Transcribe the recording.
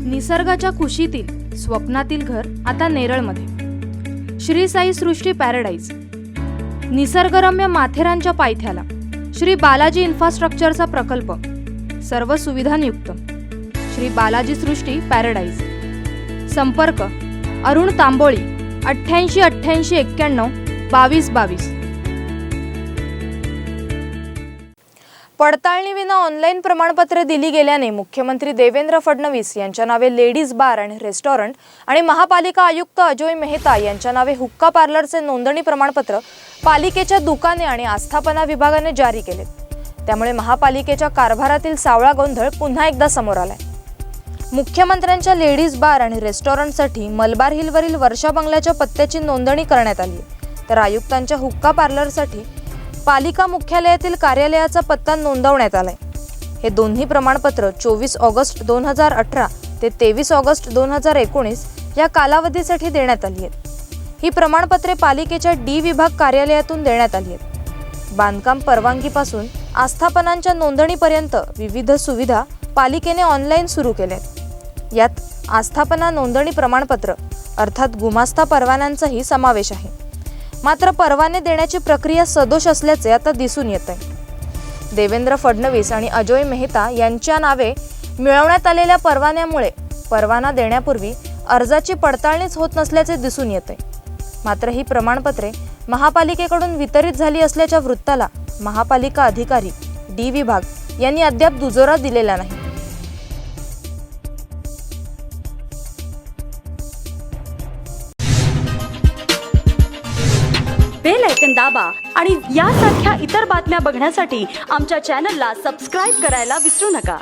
निसर्गाच्या कुशीतील स्वप्नातील घर आता नेरळमध्ये। श्री साई सृष्टी पॅराडाईज, निसर्गरम्य माथेरानच्या पायथ्याला श्री बालाजी इन्फ्रास्ट्रक्चरचा प्रकल्प, सर्व सुविधांयुक्त। श्री बालाजी सृष्टी पॅराडाईज। संपर्क अरुण तांबोळी 88 88 91 22 22। पडताळणीविना ऑनलाईन प्रमाणपत्रे दिली गेल्याने मुख्यमंत्री देवेंद्र फडणवीस यांच्या नावे लेडीज बार आणि रेस्टॉरंट आणि महापालिका आयुक्त अजोय मेहता यांच्या नावे हुक्का पार्लरचे नोंदणी प्रमाणपत्र पालिकेच्या दुकाने आणि आस्थापना विभागाने जारी केलेत। त्यामुळे महापालिकेच्या कारभारातील सावळा गोंधळ पुन्हा एकदा समोर आलाय। मुख्यमंत्र्यांच्या लेडीज बार आणि रेस्टॉरंटसाठी मलबार हिलवरील वर्षा बंगल्याच्या पत्त्याची नोंदणी करण्यात आली आहे, तर आयुक्तांच्या हुक्का पार्लरसाठी पालिका मुख्यालयातील कार्यालयाचा पत्ता नोंदवण्यात आलाय। हे दोन्ही प्रमाणपत्र 24 ऑगस्ट 2018 ते 23 ऑगस्ट 2019 या कालावधीसाठी देण्यात आली आहेत। ही प्रमाणपत्रे पालिकेच्या डी विभाग कार्यालयातून देण्यात आली आहेत। बांधकाम परवानगीपासून आस्थापनांच्या नोंदणीपर्यंत विविध सुविधा पालिकेने ऑनलाईन सुरू केल्यात। यात आस्थापना नोंदणी प्रमाणपत्र अर्थात गुमास्ता परवान्यांचाही समावेश आहे। मात्र परवाने देण्याची प्रक्रिया सदोष असल्याचे आता दिसून येत आहे। देवेंद्र फडणवीस आणि अजोय मेहता यांच्या नावे मिळवण्यात आलेल्या परवान्यामुळे परवाना देण्यापूर्वी अर्जाची पडताळणीच होत नसल्याचे दिसून येत आहे। मात्र ही प्रमाणपत्रे महापालिकेकडून वितरित झाली असल्याच्या वृत्ताला महापालिका अधिकारी डी विभाग यांनी अद्याप दुजोरा दिलेला नाही। बेल आयकॉन दाबा आणि यासारख्या इतर बातम्या बघण्यासाठी आमच्या चॅनलला सबस्क्राइब करायला विसरू नका।